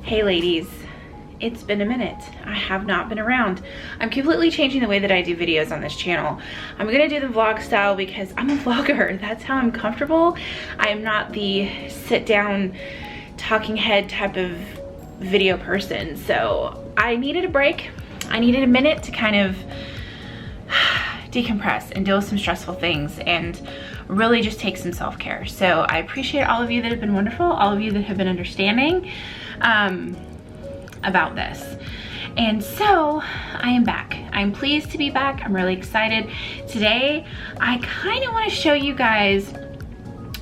Hey ladies, it's been a minute. I have not been around. I'm completely changing the way that I do videos on this channel. I'm gonna do the vlog style because I'm a vlogger. That's how I'm comfortable. I am not the sit down talking head type of video person. So I needed a break. I needed a minute to kind of decompress and deal with some stressful things and really just take some self-care. So I appreciate all of you that have been wonderful, all of you that have been understanding about this. And so I am back. I'm pleased to be back. I'm really excited. Today, I kind of want to show you guys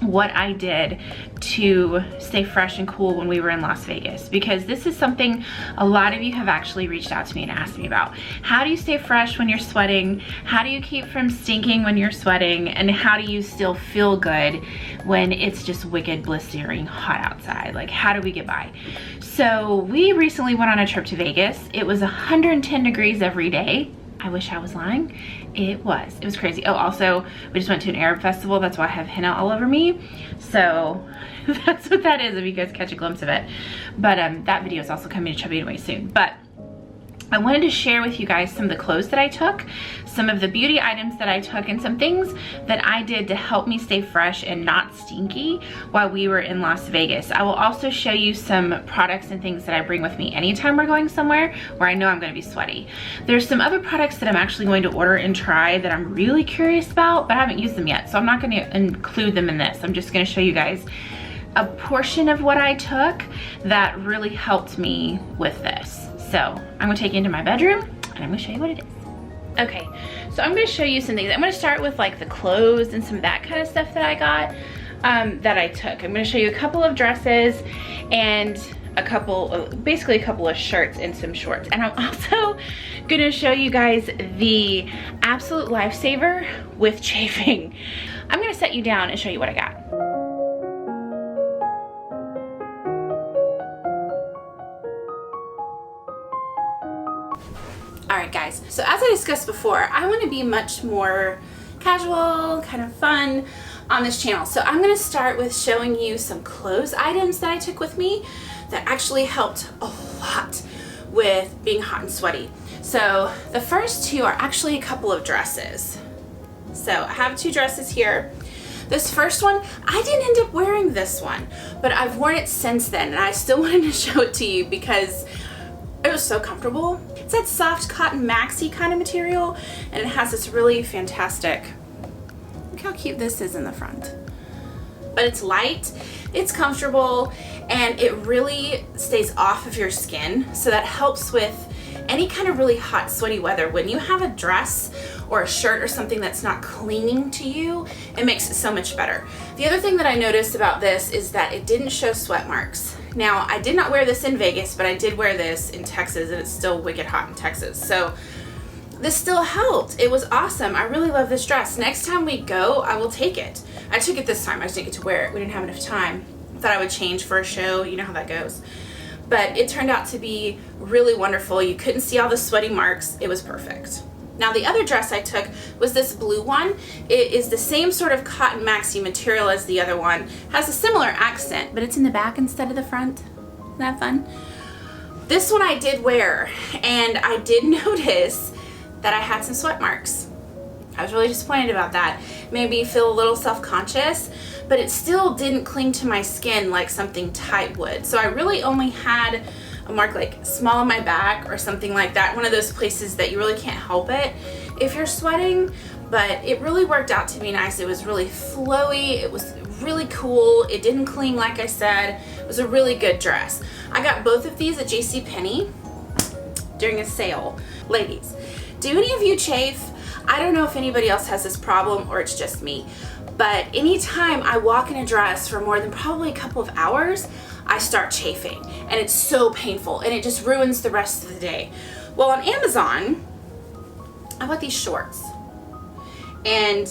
what I did to stay fresh and cool when we were in Las Vegas, because this is something a lot of you have actually reached out to me and asked me about. How do you stay fresh when you're sweating? How do you keep from stinking when you're sweating? And how do you still feel good when it's just wicked blistering hot outside? Like, how do we get by? So we recently went on a trip to Vegas. It was 110 degrees every day. I wish I was lying. It was crazy. Oh, also, we just went to an Arab festival. That's why I have henna all over me. So that's what that is, if you guys catch a glimpse of it. But that video is also coming to Chubby Anyway soon. But I wanted to share with you guys some of the clothes that I took, some of the beauty items that I took, and some things that I did to help me stay fresh and not stinky while we were in Las Vegas. I will also show you some products and things that I bring with me anytime we're going somewhere where I know I'm going to be sweaty. There's some other products that I'm actually going to order and try that I'm really curious about, but I haven't used them yet, so I'm not going to include them in this. I'm just going to show you guys a portion of what I took that really helped me with this. So I'm gonna take you into my bedroom and I'm gonna show you what it is. Okay, so I'm gonna show you some things. I'm gonna start with like the clothes and some of that kind of stuff that I got, that I took. I'm gonna show you a couple of dresses and basically a couple of shirts and some shorts. And I'm also gonna show you guys the absolute lifesaver with chafing. I'm gonna set you down and show you what I got. Alright guys, so as I discussed before, I want to be much more casual, kind of fun on this channel. So I'm going to start with showing you some clothes items that I took with me that actually helped a lot with being hot and sweaty. So the first two are actually a couple of dresses. So I have two dresses here. This first one, I didn't end up wearing this one, but I've worn it since then, and I still wanted to show it to you because it was so comfortable. It's that soft cotton maxi kind of material, and it has this really fantastic, look how cute this is in the front. But it's light, it's comfortable, and it really stays off of your skin, so that helps with any kind of really hot, sweaty weather. When you have a dress or a shirt or something that's not clinging to you, it makes it so much better. The other thing that I noticed about this is that it didn't show sweat marks. Now, I did not wear this in Vegas, but I did wear this in Texas, and it's still wicked hot in Texas. So this still helped. It was awesome. I really love this dress. Next time we go, I will take it. I took it this time. I just didn't get to wear it. We didn't have enough time. Thought I would change for a show. You know how that goes. But it turned out to be really wonderful. You couldn't see all the sweaty marks. It was perfect. Now the other dress I took was this blue one. It is the same sort of cotton maxi material as the other one. Has a similar accent, but it's in the back instead of the front. Isn't that fun? This one I did wear, and I did notice that I had some sweat marks. I was really disappointed about that. Made me feel a little self-conscious, but it still didn't cling to my skin like something tight would. So I really only had a mark like small on my back or something like that. One of those places that you really can't help it if you're sweating, but it really worked out to be nice. It was really flowy. It was really cool. It didn't cling, like I said. It was a really good dress. I got both of these at JCPenney during a sale. Ladies, do any of you chafe? I don't know if anybody else has this problem or it's just me, but anytime I walk in a dress for more than probably a couple of hours, I start chafing, and it's so painful, and it just ruins the rest of the day. Well, on Amazon, I bought these shorts, and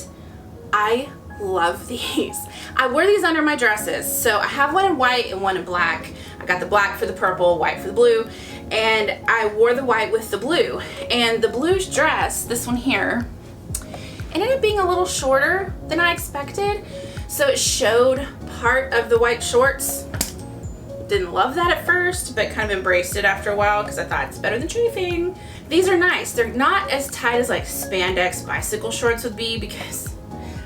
I love these. I wear these under my dresses, so I have one in white and one in black. I got the black for the purple, white for the blue, and I wore the white with the blue. And the blue dress, this one here, ended up being a little shorter than I expected, so it showed part of the white shorts. Didn't love that at first, but kind of embraced it after a while because I thought it's better than chafing. These are nice. They're not as tight as like spandex bicycle shorts would be because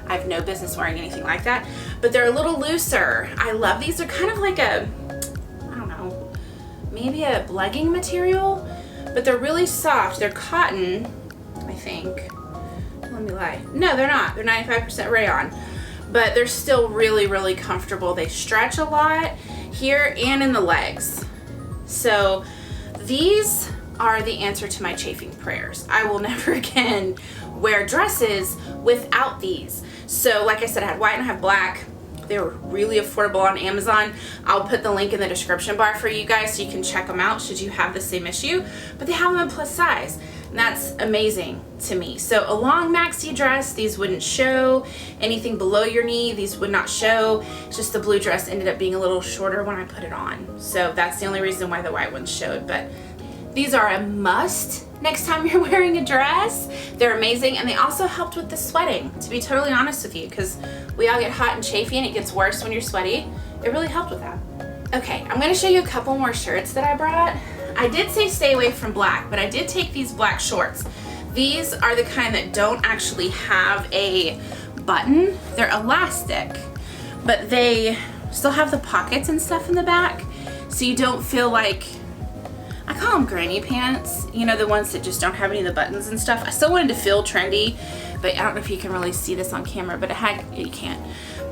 I have no business wearing anything like that, but they're a little looser. I love these. They're kind of like a, I don't know, maybe a legging material, but they're really soft. They're cotton, I think. Let me lie. No, they're not. They're 95% rayon, but they're still really, really comfortable. They stretch a lot here and in the legs. So these are the answer to my chafing prayers. I will never again wear dresses without these. So like I said, I had white and I have black. They were really affordable on Amazon. I'll put the link in the description bar for you guys so you can check them out should you have the same issue, but they have them in plus size. And that's amazing to me. So a long maxi dress, these wouldn't show. Anything below your knee, these would not show. It's just the blue dress ended up being a little shorter when I put it on. So that's the only reason why the white ones showed. But these are a must next time you're wearing a dress. They're amazing, and they also helped with the sweating, to be totally honest with you, because we all get hot and chafy and it gets worse when you're sweaty. It really helped with that. Okay, I'm gonna show you a couple more shirts that I brought. I did say stay away from black, but I did take these black shorts. These are the kind that don't actually have a button. They're elastic, but they still have the pockets and stuff in the back, so you don't feel like, I call them granny pants, you know, the ones that just don't have any of the buttons and stuff. I still wanted to feel trendy, but I don't know if you can really see this on camera, but you can't.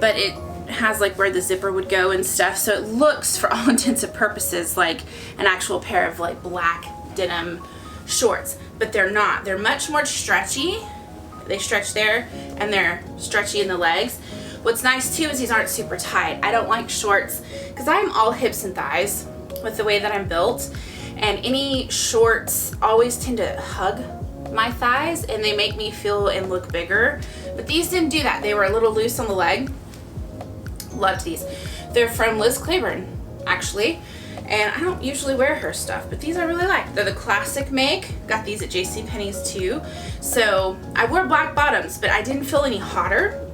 But it has like where the zipper would go and stuff, so it looks for all intents and purposes like an actual pair of like black denim shorts, but they're not. They're much more stretchy. They stretch there and they're stretchy in the legs. What's nice too is these aren't super tight. I don't like shorts because I'm all hips and thighs with the way that I'm built, and any shorts always tend to hug my thighs and they make me feel and look bigger, but these didn't do that. They were a little loose on the leg. Loved these. They're from Liz Claiborne, actually, and I don't usually wear her stuff, but these I really like. They're the classic make. Got these at JCPenney's too. So I wore black bottoms, but I didn't feel any hotter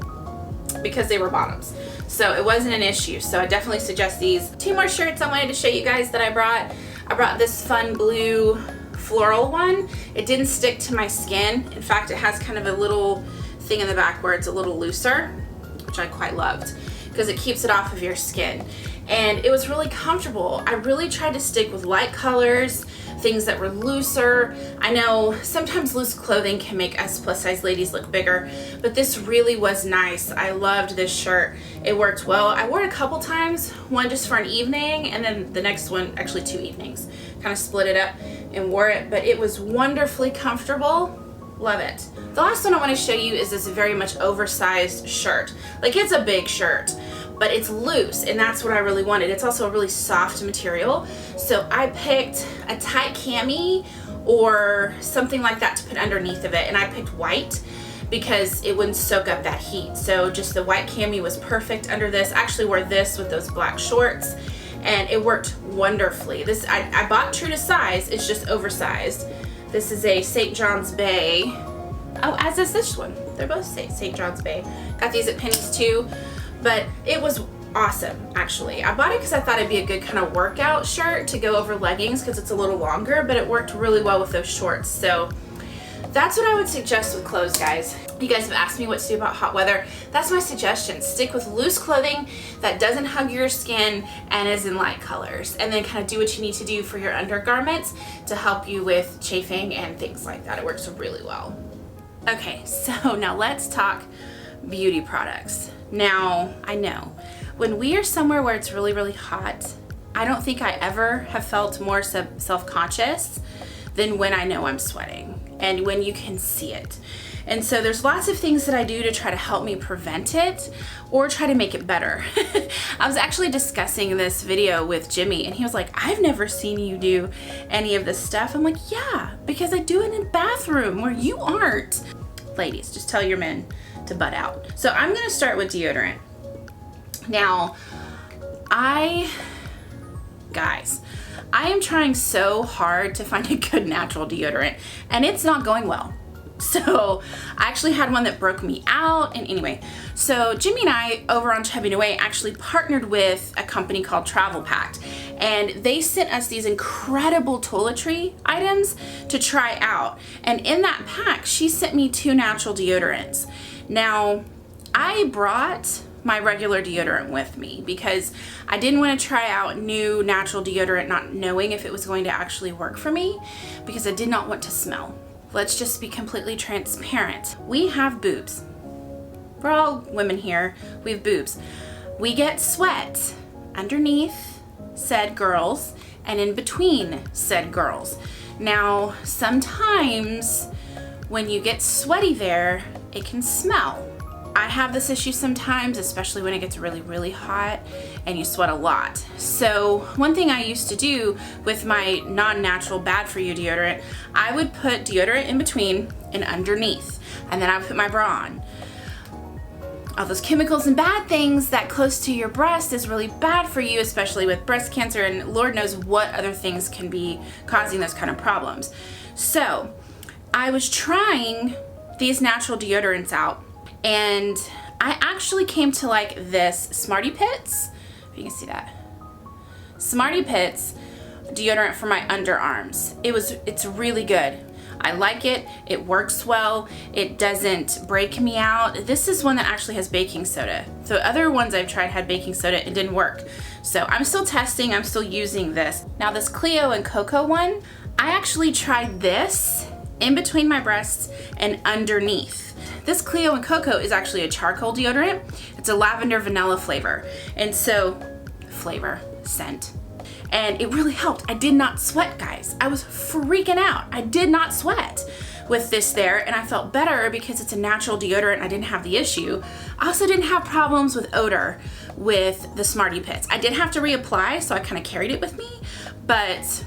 because they were bottoms, so it wasn't an issue. So I definitely suggest these. Two more shirts I wanted to show you guys that I brought. I brought this fun blue floral one. It didn't stick to my skin. In fact, it has kind of a little thing in the back where it's a little looser, which I quite loved, because it keeps it off of your skin. And it was really comfortable. I really tried to stick with light colors, things that were looser. I know sometimes loose clothing can make us plus size ladies look bigger, but this really was nice. I loved this shirt. It worked well. I wore it a couple times, one just for an evening, and then the next one, actually 2 evenings. Kind of split it up and wore it, but it was wonderfully comfortable. Love it. The last one I want to show you is this very much oversized shirt. Like, it's a big shirt, but it's loose, and that's what I really wanted. It's also a really soft material, so I picked a tight cami or something like that to put underneath of it, and I picked white because it wouldn't soak up that heat. So just the white cami was perfect under this. I actually wore this with those black shorts, and it worked wonderfully. This I bought true to size. It's just oversized. This is a St. John's Bay. Oh, as is this one. They're both St. John's Bay. Got these at Penny's too, but it was awesome, actually. I bought it because I thought it'd be a good kind of workout shirt to go over leggings because it's a little longer, but it worked really well with those shorts. So that's what I would suggest with clothes, guys. You guys have asked me what to do about hot weather. That's my suggestion. Stick with loose clothing that doesn't hug your skin and is in light colors, and then kind of do what you need to do for your undergarments to help you with chafing and things like that. It works really well. Okay, so now let's talk beauty products. Now, I know when we are somewhere where it's really, really hot, I don't think I ever have felt more self-conscious than when I know I'm sweating and when you can see it. And so there's lots of things that I do to try to help me prevent it or try to make it better. I was actually discussing this video with Jimmy, and he was like, I've never seen you do any of this stuff. I'm like, yeah, because I do it in a bathroom where you aren't. Ladies, just tell your men to butt out. So I'm gonna start with deodorant. Now, guys, I am trying so hard to find a good natural deodorant, and it's not going well. So I actually had one that broke me out, and anyway, so Jimmy and I over on Chubbing Away actually partnered with a company called PAKT, and they sent us these incredible toiletry items to try out. And in that pack, she sent me 2 natural deodorants. Now, I brought my regular deodorant with me because I didn't want to try out new natural deodorant not knowing if it was going to actually work for me, because I did not want to smell. Let's just be completely transparent. We have boobs. We're all women here. We have boobs. We get sweat underneath said girls and in between said girls. Now, sometimes when you get sweaty there, it can smell. I have this issue sometimes, especially when it gets really, really hot and you sweat a lot. So one thing I used to do with my non-natural bad for you deodorant, I would put deodorant in between and underneath, and then I would put my bra on. All those chemicals and bad things that close to your breast is really bad for you, especially with breast cancer, and Lord knows what other things can be causing those kind of problems. So I was trying these natural deodorants out, and I actually came to like this Smarty Pits, if you can see that. Smarty Pits deodorant for my underarms. It's really good. I like it. It works well. It doesn't break me out. This is one that actually has baking soda. The other ones I've tried had baking soda. It didn't work. So I'm still testing. I'm still using this. Now this Cleo and Coco one, I actually tried this in between my breasts and underneath. This Cleo and Coco is actually a charcoal deodorant. It's a lavender vanilla flavor. And so, scent. And it really helped. I did not sweat, guys. I was freaking out. I did not sweat with this there, and I felt better because it's a natural deodorant. I didn't have the issue. I also didn't have problems with odor with the Smarty Pits. I did have to reapply, so I kind of carried it with me, but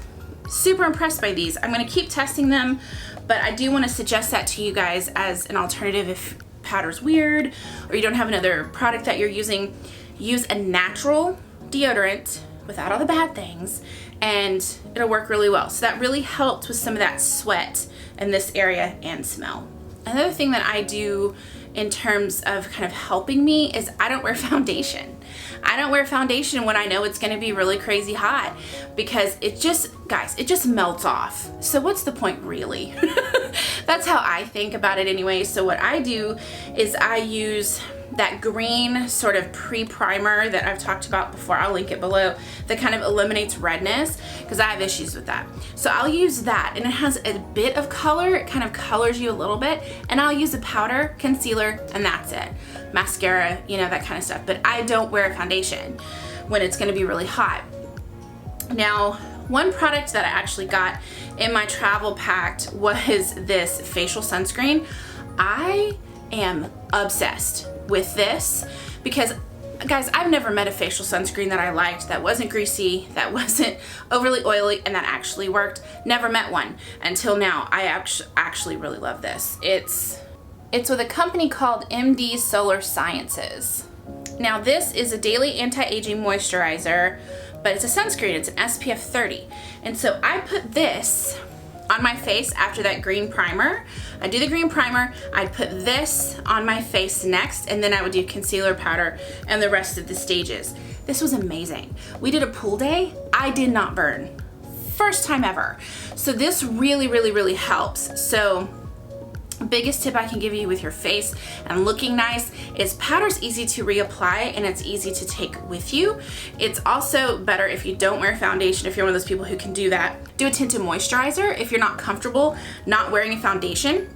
super impressed by these. I'm gonna keep testing them, but I do wanna suggest that to you guys as an alternative if powder's weird or you don't have another product that you're using. Use a natural deodorant without all the bad things, and it'll work really well. So that really helped with some of that sweat in this area and smell. Another thing that I do in terms of kind of helping me is I don't wear foundation. I don't wear foundation when I know it's gonna be really crazy hot, because it just, guys, it just melts off. So what's the point really? That's how I think about it anyway. So what I do is I use that green sort of pre-primer that I've talked about before. I'll link it below, that kind of eliminates redness, because I have issues with that. So I'll use that, and it has a bit of color. It kind of colors you a little bit, and I'll use a powder, concealer, and that's it. Mascara, you know, that kind of stuff. But I don't wear a foundation when it's gonna be really hot. Now, one product that I actually got in my travel PAKT was this facial sunscreen. I am obsessed with this because, guys, I've never met a facial sunscreen that I liked that wasn't greasy, that wasn't overly oily, and that actually worked. Never met one until now. I actually really love this. It's with a company called MD Solar Sciences. Now this is a daily anti-aging moisturizer, but it's a sunscreen. It's an SPF 30. And so I put this on my face after that green primer. I do the green primer, I'd put this on my face next, and then I would do concealer, powder, and the rest of the stages. This was amazing. We did a pool day. I did not burn. First time ever. So this really, really, really helps. So biggest tip I can give you with your face and looking nice is powder's easy to reapply and it's easy to take with you. It's also better if you don't wear foundation, if you're one of those people who can do that. Do a tinted moisturizer if you're not comfortable not wearing a foundation.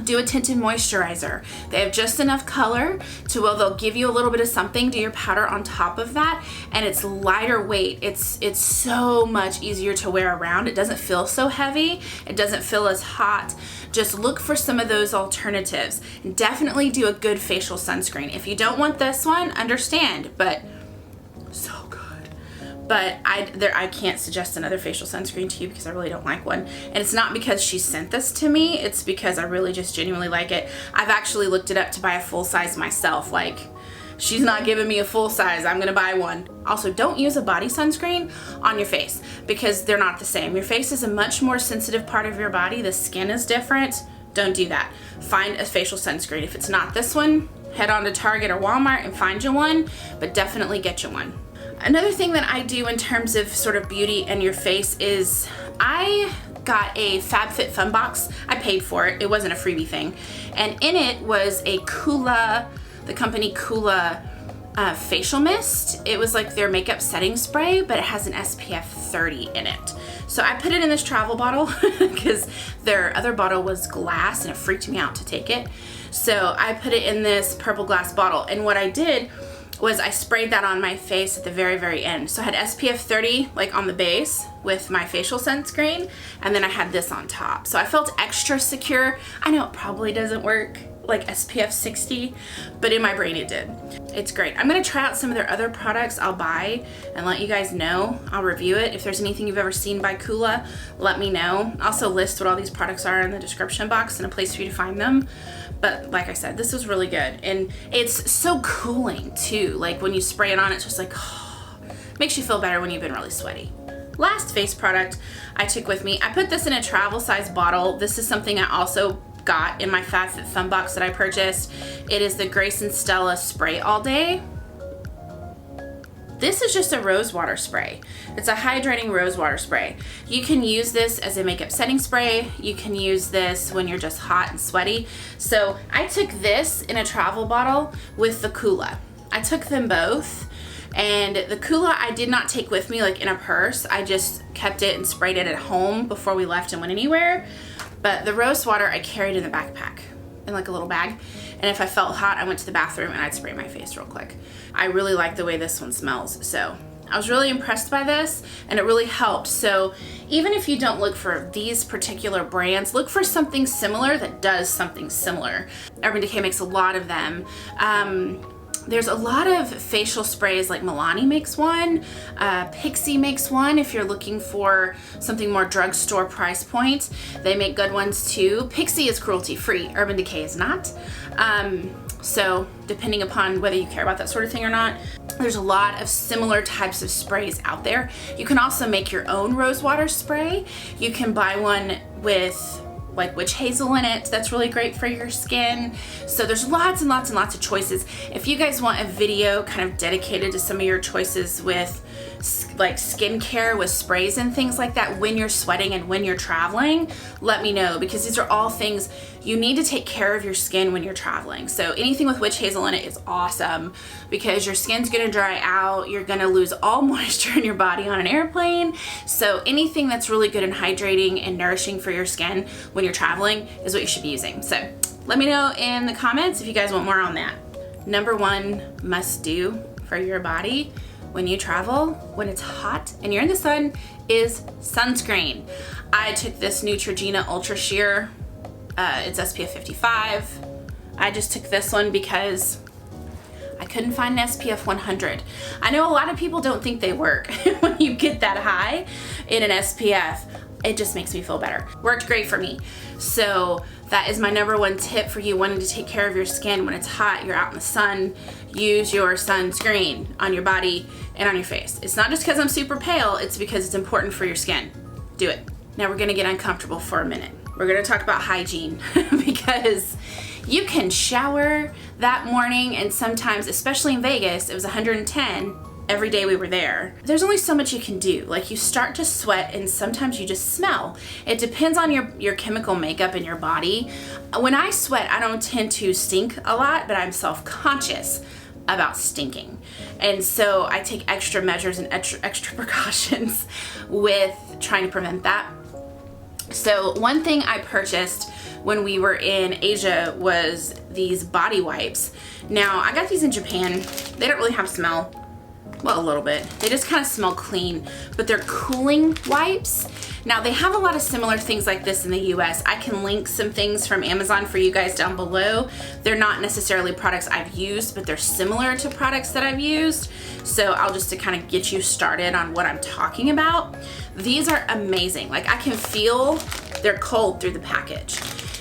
Do a tinted moisturizer. They have just enough color to where they'll give you a little bit of something. Do your powder on top of that, and it's lighter weight. It's so much easier to wear around. It doesn't feel so heavy. It doesn't feel as hot. Just look for some of those alternatives, and definitely do a good facial sunscreen. If you don't want this one, understand, but so good. But I can't suggest another facial sunscreen to you because I really don't like one. And it's not because she sent this to me, it's because I really just genuinely like it. I've actually looked it up to buy a full size myself. Like, she's not giving me a full size, I'm gonna buy one. Also, don't use a body sunscreen on your face because they're not the same. Your face is a much more sensitive part of your body. The skin is different. Don't do that. Find a facial sunscreen. If it's not this one, head on to Target or Walmart and find you one, but definitely get you one. Another thing that I do in terms of sort of beauty and your face is I got a FabFitFun box. I paid for it. It wasn't a freebie thing. And in it was a Kula, the company Kula facial mist. It was like their makeup setting spray, but it has an SPF 30 in it. So I put it in this travel bottle because their other bottle was glass and it freaked me out to take it. So I put it in this purple glass bottle. And what I did was I sprayed that on my face at the very, very end. So I had SPF 30 like on the base with my facial sunscreen, and then I had this on top. So I felt extra secure. I know it probably doesn't work like SPF 60, but in my brain it did. It's great. I'm gonna try out some of their other products I'll buy and let you guys know. I'll review it. If there's anything you've ever seen by Kula, let me know. I'll also list what all these products are in the description box and a place for you to find them. But like I said, this was really good. And it's so cooling too. Like when you spray it on, it's just like, oh, makes you feel better when you've been really sweaty. Last face product I took with me, I put this in a travel size bottle. This is something I also got in my FabFitFun box that I purchased. It is the Grace and Stella Spray All Day. This is just a rose water spray. It's a hydrating rose water spray. You can use this as a makeup setting spray. You can use this when you're just hot and sweaty. So I took this in a travel bottle with the Kula. I took them both, and the Kula I did not take with me like in a purse. I just kept it and sprayed it at home before we left and went anywhere. But the rose water I carried in the backpack in like a little bag. And if I felt hot, I went to the bathroom and I'd spray my face real quick. I really like the way this one smells. So I was really impressed by this, and it really helped. So even if you don't look for these particular brands, look for something similar that does something similar. Urban Decay makes a lot of them. There's a lot of facial sprays, like Milani makes one, PAKT makes one if you're looking for something more drugstore price point. They make good ones too. PAKT is cruelty free, Urban Decay is not. So depending upon whether you care about that sort of thing or not, there's a lot of similar types of sprays out there. You can also make your own rose water spray. You can buy one with like witch hazel in it. That's really great for your skin. So there's lots and lots and lots of choices. If you guys want a video kind of dedicated to some of your choices with like skincare with sprays and things like that when you're sweating and when you're traveling, let me know, because these are all things you need to take care of your skin when you're traveling. So anything with witch hazel in it is awesome because your skin's gonna dry out, you're gonna lose all moisture in your body on an airplane. So anything that's really good and hydrating and nourishing for your skin when you're traveling is what you should be using. So let me know in the comments if you guys want more on that. Number one must do for your body when you travel, when it's hot and you're in the sun, is sunscreen. I took this Neutrogena Ultra Sheer. It's SPF 55. I just took this one because I couldn't find an SPF 100. I know a lot of people don't think they work when you get that high in an SPF. It just makes me feel better. Worked great for me. So that is my number one tip for you wanting to take care of your skin when it's hot, you're out in the sun. Use your sunscreen on your body and on your face. It's not just because I'm super pale, it's because it's important for your skin. Do it. Now we're gonna get uncomfortable for a minute. We're gonna talk about hygiene because you can shower that morning, and sometimes, especially in Vegas, it was 110 every day we were there. There's only so much you can do. Like, you start to sweat and sometimes you just smell. It depends on your chemical makeup in your body. When I sweat, I don't tend to stink a lot, but I'm self-conscious about stinking. And so I take extra measures and extra precautions with trying to prevent that. So one thing I purchased when we were in Asia was these body wipes. Now, I got these in Japan. They don't really have smell. Well, a little bit. They just kind of smell clean, but they're cooling wipes. Now, they have a lot of similar things like this in the US. I can link some things from Amazon for you guys down below. They're not necessarily products I've used, but they're similar to products that I've used. So I'll just to kind of get you started on what I'm talking about. These are amazing. Like, I can feel they're cold through the package.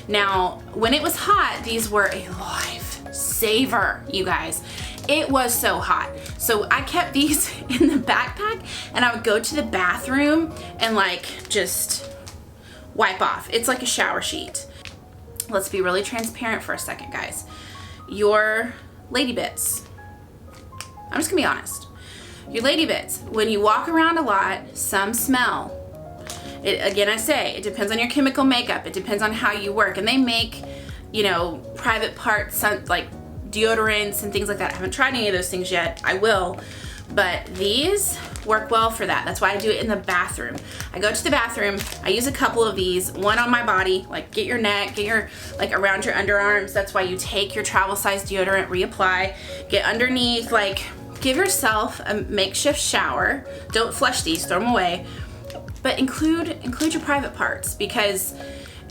Now, when it was hot, these were a lifesaver, you guys. It was so hot. So I kept these in the backpack and I would go to the bathroom and like just wipe off. It's like a shower sheet. Let's be really transparent for a second, guys. Your lady bits, I'm just gonna be honest. your lady bits. When you walk around a lot, some smell. Again, I say, it depends on your chemical makeup. It depends on how you work. And they make, you know, private parts, like deodorants and things like that. I haven't tried any of those things yet. I will. But these work well for that. That's why I do it in the bathroom. I go to the bathroom, I use a couple of these, one on my body, like get your neck, get your, like around your underarms. That's why you take your travel size deodorant, reapply, get underneath, like give yourself a makeshift shower. Don't flush these, throw them away. But include your private parts because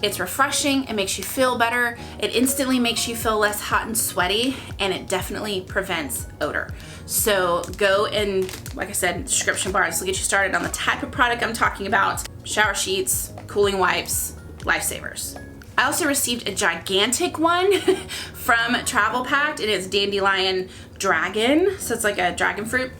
it's refreshing, it makes you feel better, it instantly makes you feel less hot and sweaty, and it definitely prevents odor. So go and, like I said, description bar, this will get you started on the type of product I'm talking about. Shower sheets, cooling wipes, lifesavers. I also received a gigantic one from PAKT. It is Dandelion Dragon, so it's like a dragon fruit.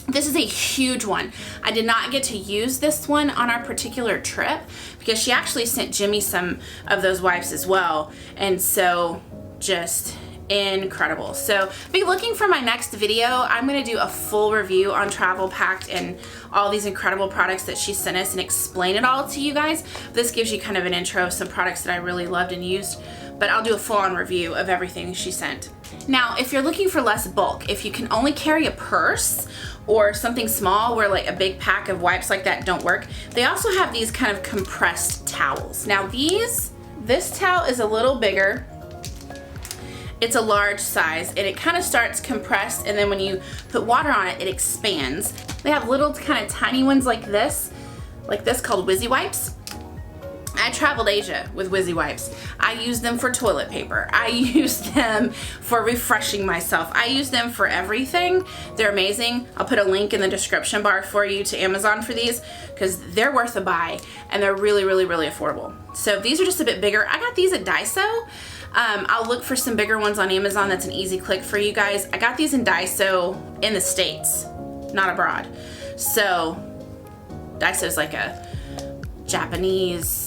This is a huge one. I did not get to use this one on our particular trip because she actually sent Jimmy some of those wipes as well. And so just incredible. So be looking for my next video. I'm gonna do a full review on PAKT and all these incredible products that she sent us and explain it all to you guys. This gives you kind of an intro of some products that I really loved and used, but I'll do a full-on review of everything she sent. Now, if you're looking for less bulk, if you can only carry a purse or something small where like a big pack of wipes like that don't work, they also have these kind of compressed towels. Now this towel is a little bigger. It's a large size and it kind of starts compressed, and then when you put water on it, it expands. They have little kind of tiny ones like this called Wizzy Wipes. I traveled Asia with Wizzy Wipes. I use them for toilet paper. I use them for refreshing myself. I use them for everything. They're amazing. I'll put a link in the description bar for you to Amazon for these because they're worth a buy and they're really, really, really affordable. So these are just a bit bigger. I got these at Daiso. I'll look for some bigger ones on Amazon. That's an easy click for you guys. I got these in Daiso in the States, not abroad. So Daiso is like a Japanese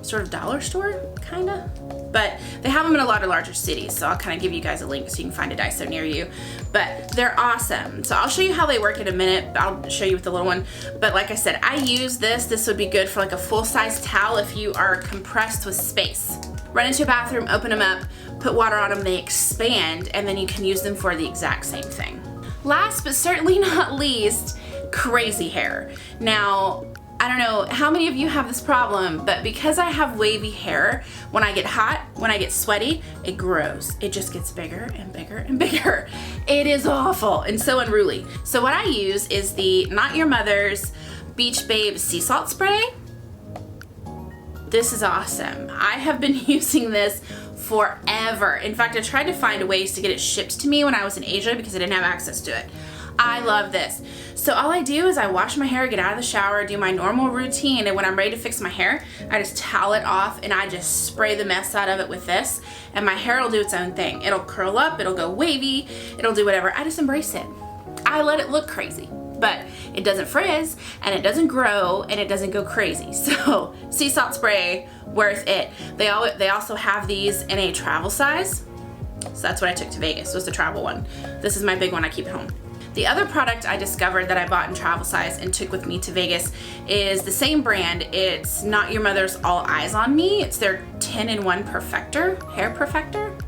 sort of dollar store, kinda. But they have them in a lot of larger cities, so I'll kind of give you guys a link so you can find a Daiso near you. But they're awesome. So I'll show you how they work in a minute. I'll show you with the little one. But like I said, I use this. This would be good for like a full-size towel if you are compressed with space. Run into a bathroom, open them up, put water on them, they expand, and then you can use them for the exact same thing. Last but certainly not least, crazy hair. Now, I don't know how many of you have this problem, but because I have wavy hair, when I get hot, when I get sweaty, it grows. It just gets bigger and bigger and bigger. It is awful and so unruly. So what I use is the Not Your Mother's Beach Babe Sea Salt Spray. This is awesome. I have been using this forever. In fact, I tried to find ways to get it shipped to me when I was in Asia because I didn't have access to it. I love this. So all I do is I wash my hair, get out of the shower, do my normal routine, and when I'm ready to fix my hair, I just towel it off and I just spray the mess out of it with this, and my hair will do its own thing. It'll curl up, it'll go wavy, it'll do whatever. I just embrace it. I let it look crazy, but it doesn't frizz, and it doesn't grow, and it doesn't go crazy. So sea salt spray, worth it. They also have these in a travel size. So that's what I took to Vegas, was the travel one. This is my big one, I keep at home. The other product I discovered that I bought in travel size and took with me to Vegas is the same brand. It's Not Your Mother's All Eyes on Me. It's their 10-in-1 Perfector, Hair Perfector.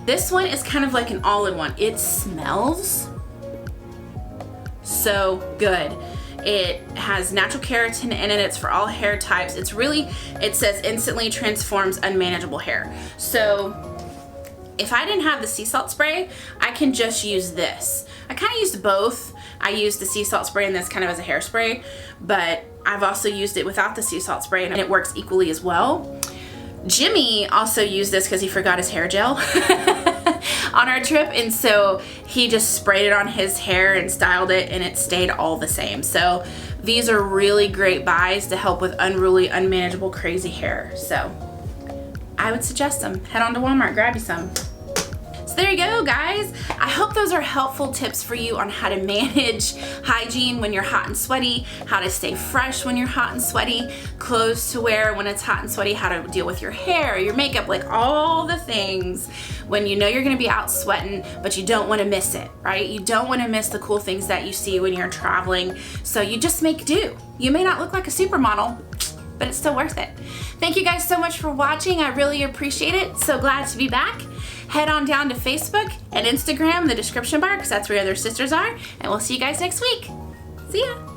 This one is kind of like an all-in-one. It smells so good. It has natural keratin in it. It's for all hair types. It says instantly transforms unmanageable hair. So if I didn't have the sea salt spray, I can just use this. I kind of used both. I used the sea salt spray and this kind of as a hairspray, but I've also used it without the sea salt spray and it works equally as well. Jimmy also used this because he forgot his hair gel on our trip, and so he just sprayed it on his hair and styled it, and it stayed all the same. So these are really great buys to help with unruly, unmanageable, crazy hair. So I would suggest them. Head on to Walmart, grab you some. So there you go, guys. I hope those are helpful tips for you on how to manage hygiene when you're hot and sweaty, how to stay fresh when you're hot and sweaty, clothes to wear when it's hot and sweaty, how to deal with your hair, your makeup, like all the things when you know you're gonna be out sweating, but you don't wanna miss it, right? You don't wanna miss the cool things that you see when you're traveling, so you just make do. You may not look like a supermodel, but it's still worth it. Thank you guys so much for watching. I really appreciate it. So glad to be back. Head on down to Facebook and Instagram, the description bar, because that's where other sisters are, and we'll see you guys next week. See ya.